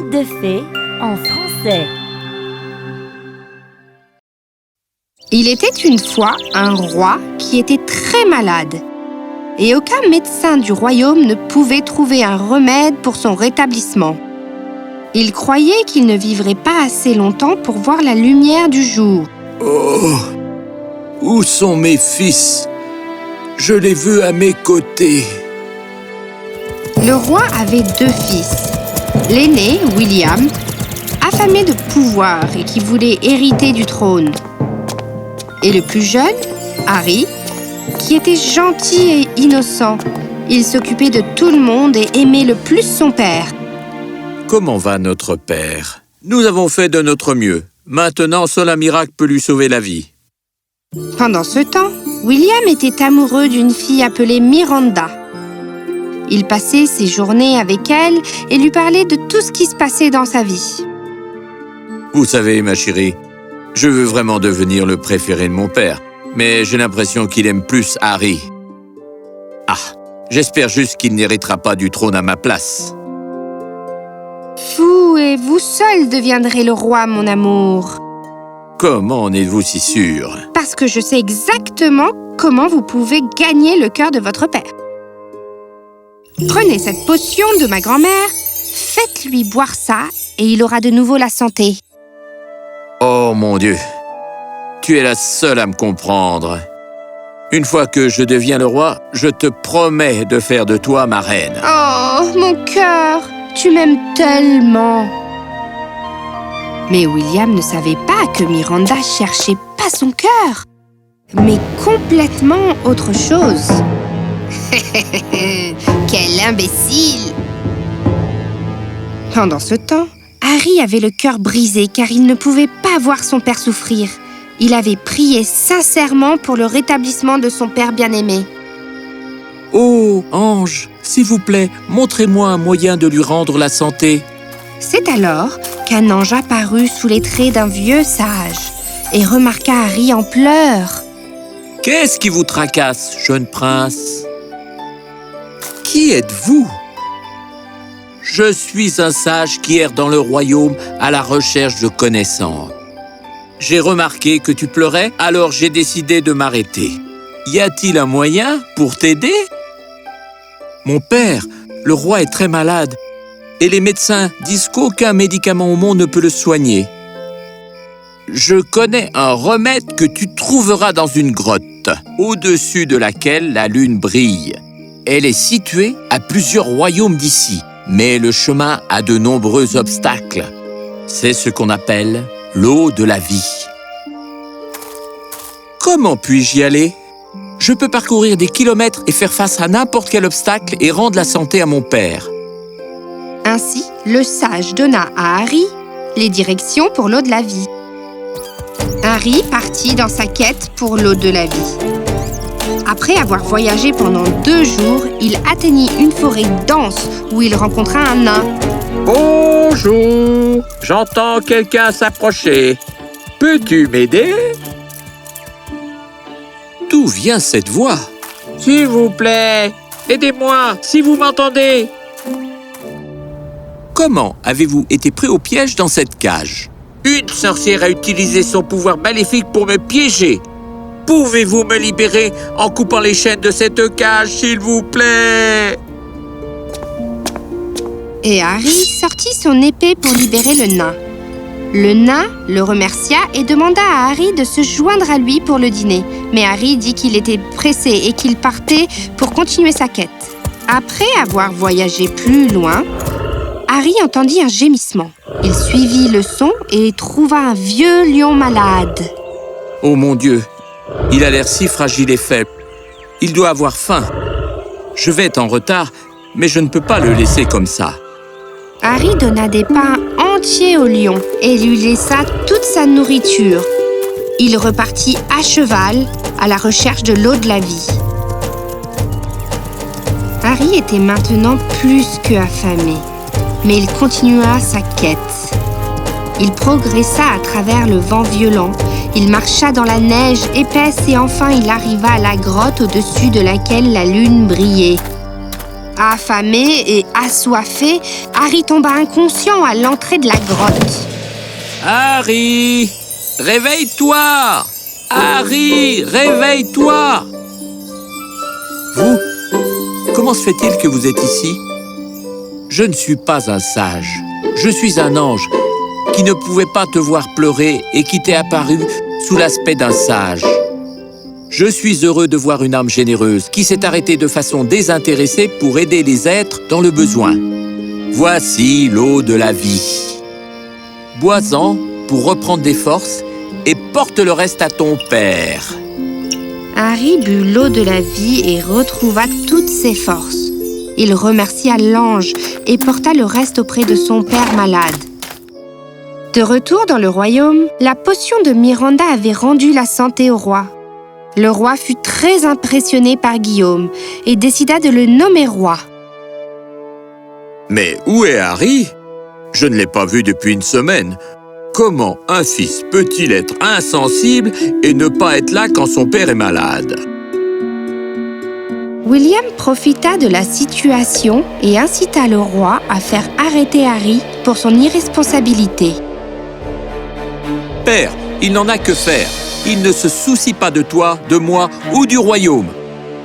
Contes de fées en français. Il était une fois un roi qui était très malade. Et aucun médecin du royaume ne pouvait trouver un remède pour son rétablissement. Il croyait qu'il ne vivrait pas assez longtemps pour voir la lumière du jour. Oh! Où sont mes fils? Je les veux à mes côtés. Le roi avait 2 fils. L'aîné, William, affamé de pouvoir et qui voulait hériter du trône. Et le plus jeune, Harry, qui était gentil et innocent. Il s'occupait de tout le monde et aimait le plus son père. Comment va notre père? Nous avons fait de notre mieux. Maintenant, seul un miracle peut lui sauver la vie. Pendant ce temps, William était amoureux d'une fille appelée Miranda. Il passait ses journées avec elle et lui parlait de tout ce qui se passait dans sa vie. Vous savez, ma chérie, je veux vraiment devenir le préféré de mon père, mais j'ai l'impression qu'il aime plus Harry. Ah, j'espère juste qu'il n'héritera pas du trône à ma place. Vous et vous seul deviendrez le roi, mon amour. Comment en êtes-vous si sûr? Parce que je sais exactement comment vous pouvez gagner le cœur de votre père. Prenez cette potion de ma grand-mère, faites-lui boire ça et il aura de nouveau la santé. Oh mon Dieu, tu es la seule à me comprendre. Une fois que je deviens le roi, je te promets de faire de toi ma reine. Oh, mon cœur, tu m'aimes tellement. Mais William ne savait pas que Miranda cherchait pas son cœur, mais complètement autre chose. Quel imbécile! Pendant ce temps, Harry avait le cœur brisé car il ne pouvait pas voir son père souffrir. Il avait prié sincèrement pour le rétablissement de son père bien-aimé. Oh, ange, s'il vous plaît, montrez-moi un moyen de lui rendre la santé. C'est alors qu'un ange apparut sous les traits d'un vieux sage et remarqua Harry en pleurs. Qu'est-ce qui vous tracasse, jeune prince? Qui êtes-vous? Je suis un sage qui erre dans le royaume à la recherche de connaissances. J'ai remarqué que tu pleurais, alors j'ai décidé de m'arrêter. Y a-t-il un moyen pour t'aider? Mon père, le roi est très malade, et les médecins disent qu'aucun médicament au monde ne peut le soigner. Je connais un remède que tu trouveras dans une grotte, au-dessus de laquelle la lune brille. Elle est située à plusieurs royaumes d'ici, mais le chemin a de nombreux obstacles. C'est ce qu'on appelle l'eau de la vie. Comment puis-je y aller? Je peux parcourir des kilomètres et faire face à n'importe quel obstacle et rendre la santé à mon père. Ainsi, le sage donna à Harry les directions pour l'eau de la vie. Harry partit dans sa quête pour l'eau de la vie. Après avoir voyagé pendant 2 jours, il atteignit une forêt dense où il rencontra un nain. Bonjour, j'entends quelqu'un s'approcher. Peux-tu m'aider? D'où vient cette voix? S'il vous plaît, aidez-moi, si vous m'entendez. Comment avez-vous été pris au piège dans cette cage? Une sorcière a utilisé son pouvoir maléfique pour me piéger. Pouvez-vous me libérer en coupant les chaînes de cette cage, s'il vous plaît? Et Harry sortit son épée pour libérer le nain. Le nain le remercia et demanda à Harry de se joindre à lui pour le dîner. Mais Harry dit qu'il était pressé et qu'il partait pour continuer sa quête. Après avoir voyagé plus loin, Harry entendit un gémissement. Il suivit le son et trouva un vieux lion malade. Oh mon Dieu, il a l'air si fragile et faible. Il doit avoir faim. Je vais être en retard, mais je ne peux pas le laisser comme ça. Harry donna des pains entiers au lion et lui laissa toute sa nourriture. Il repartit à cheval à la recherche de l'eau de la vie. Harry était maintenant plus qu'affamé, mais il continua sa quête. Il progressa à travers le vent violent. Il marcha dans la neige épaisse et enfin il arriva à la grotte au-dessus de laquelle la lune brillait. Affamé et assoiffé, Harry tomba inconscient à l'entrée de la grotte. Harry, réveille-toi! Harry, réveille-toi! Vous? Comment se fait-il que vous êtes ici? Je ne suis pas un sage. Je suis un ange qui ne pouvait pas te voir pleurer et qui t'est apparu sous l'aspect d'un sage. Je suis heureux de voir une âme généreuse qui s'est arrêtée de façon désintéressée pour aider les êtres dans le besoin. Voici l'eau de la vie. Bois-en pour reprendre des forces et porte le reste à ton père. Harry but l'eau de la vie et retrouva toutes ses forces. Il remercia l'ange et porta le reste auprès de son père malade. De retour dans le royaume, la potion de Miranda avait rendu la santé au roi. Le roi fut très impressionné par Guillaume et décida de le nommer roi. Mais où est Harry? Je ne l'ai pas vu depuis une semaine. Comment un fils peut-il être insensible et ne pas être là quand son père est malade? William profita de la situation et incita le roi à faire arrêter Harry pour son irresponsabilité. Père, il n'en a que faire. Il ne se soucie pas de toi, de moi ou du royaume.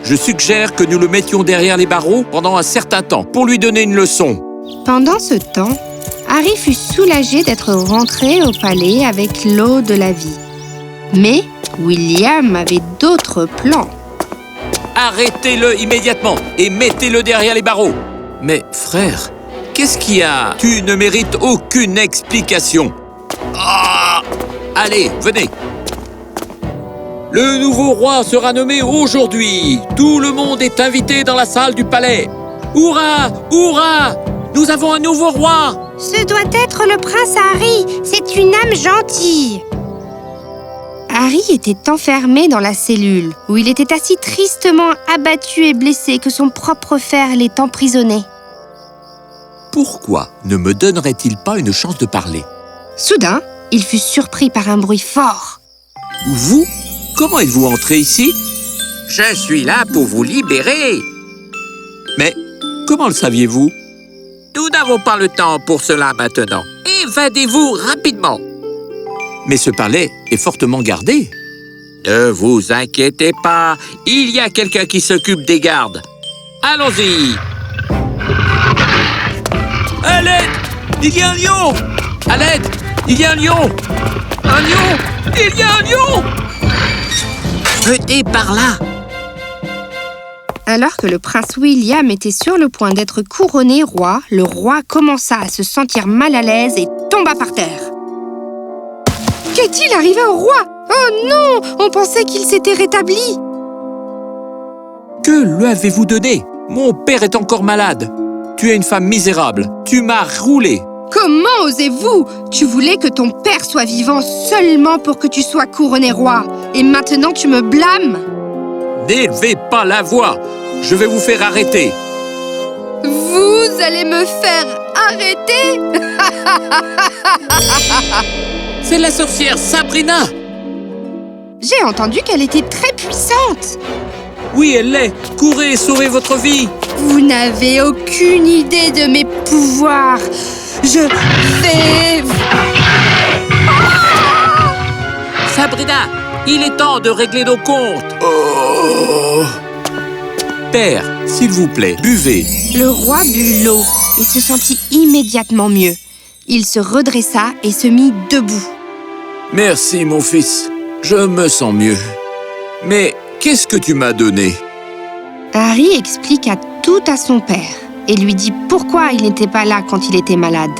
Je suggère que nous le mettions derrière les barreaux pendant un certain temps pour lui donner une leçon. Pendant ce temps, Harry fut soulagé d'être rentré au palais avec l'eau de la vie. Mais William avait d'autres plans. Arrêtez-le immédiatement et mettez-le derrière les barreaux. Mais frère, qu'est-ce qu'il y a? Tu ne mérites aucune explication. Ah! Allez, venez. Le nouveau roi sera nommé aujourd'hui. Tout le monde est invité dans la salle du palais. Hourra! Hourra! Nous avons un nouveau roi! Ce doit être le prince Harry. C'est une âme gentille. Harry était enfermé dans la cellule, où il était assis tristement abattu et blessé que son propre fer l'ait emprisonné. Pourquoi ne me donnerait-il pas une chance de parler? Soudain, il fut surpris par un bruit fort. Vous? Comment êtes-vous entré ici? Je suis là pour vous libérer. Mais comment le saviez-vous? Nous n'avons pas le temps pour cela maintenant. Évadez-vous rapidement. Mais ce palais est fortement gardé. Ne vous inquiétez pas, il y a quelqu'un qui s'occupe des gardes. Allons-y. À l'aide! Il y a un lion! À l'aide! Il y a un lion! Un lion! Il y a un lion! Venez par là! Alors que le prince William était sur le point d'être couronné roi, le roi commença à se sentir mal à l'aise et tomba par terre. Qu'est-il arrivé au roi? Oh non! On pensait qu'il s'était rétabli! Que lui avez-vous donné? Mon père est encore malade. Tu es une femme misérable. Tu m'as roulé. Comment osez-vous? Tu voulais que ton père soit vivant seulement pour que tu sois couronné roi. Et maintenant tu me blâmes? N'élevez pas la voix. Je vais vous faire arrêter. Vous allez me faire arrêter? C'est la sorcière Sabrina. J'ai entendu qu'elle était très puissante. Oui, elle l'est. Courez et sauvez votre vie. Vous n'avez aucune idée de mes pouvoirs. Je vais... Sabrina, il est temps de régler nos comptes. Oh. Père, s'il vous plaît, buvez. Le roi but l'eau et se sentit immédiatement mieux. Il se redressa et se mit debout. Merci, mon fils. Je me sens mieux. Mais qu'est-ce que tu m'as donné? Harry expliqua tout à son père et lui dit pourquoi il n'était pas là quand il était malade.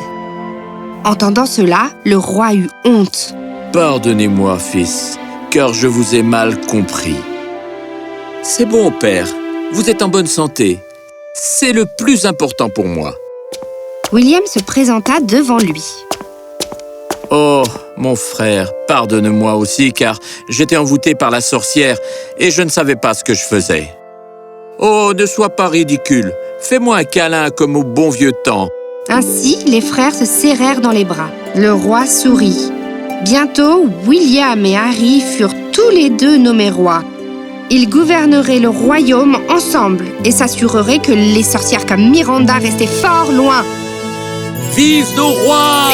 Entendant cela, le roi eut honte. Pardonnez-moi, fils, car je vous ai mal compris. C'est bon, père. Vous êtes en bonne santé. C'est le plus important pour moi. William se présenta devant lui. Oh, mon frère, pardonne-moi aussi, car j'étais envoûté par la sorcière et je ne savais pas ce que je faisais. Oh, ne sois pas ridicule. Fais-moi un câlin comme au bon vieux temps. Ainsi, les frères se serrèrent dans les bras. Le roi sourit. Bientôt, William et Harry furent tous les deux nommés rois. Ils gouverneraient le royaume ensemble et s'assureraient que les sorcières comme Miranda restaient fort loin. Vive nos rois!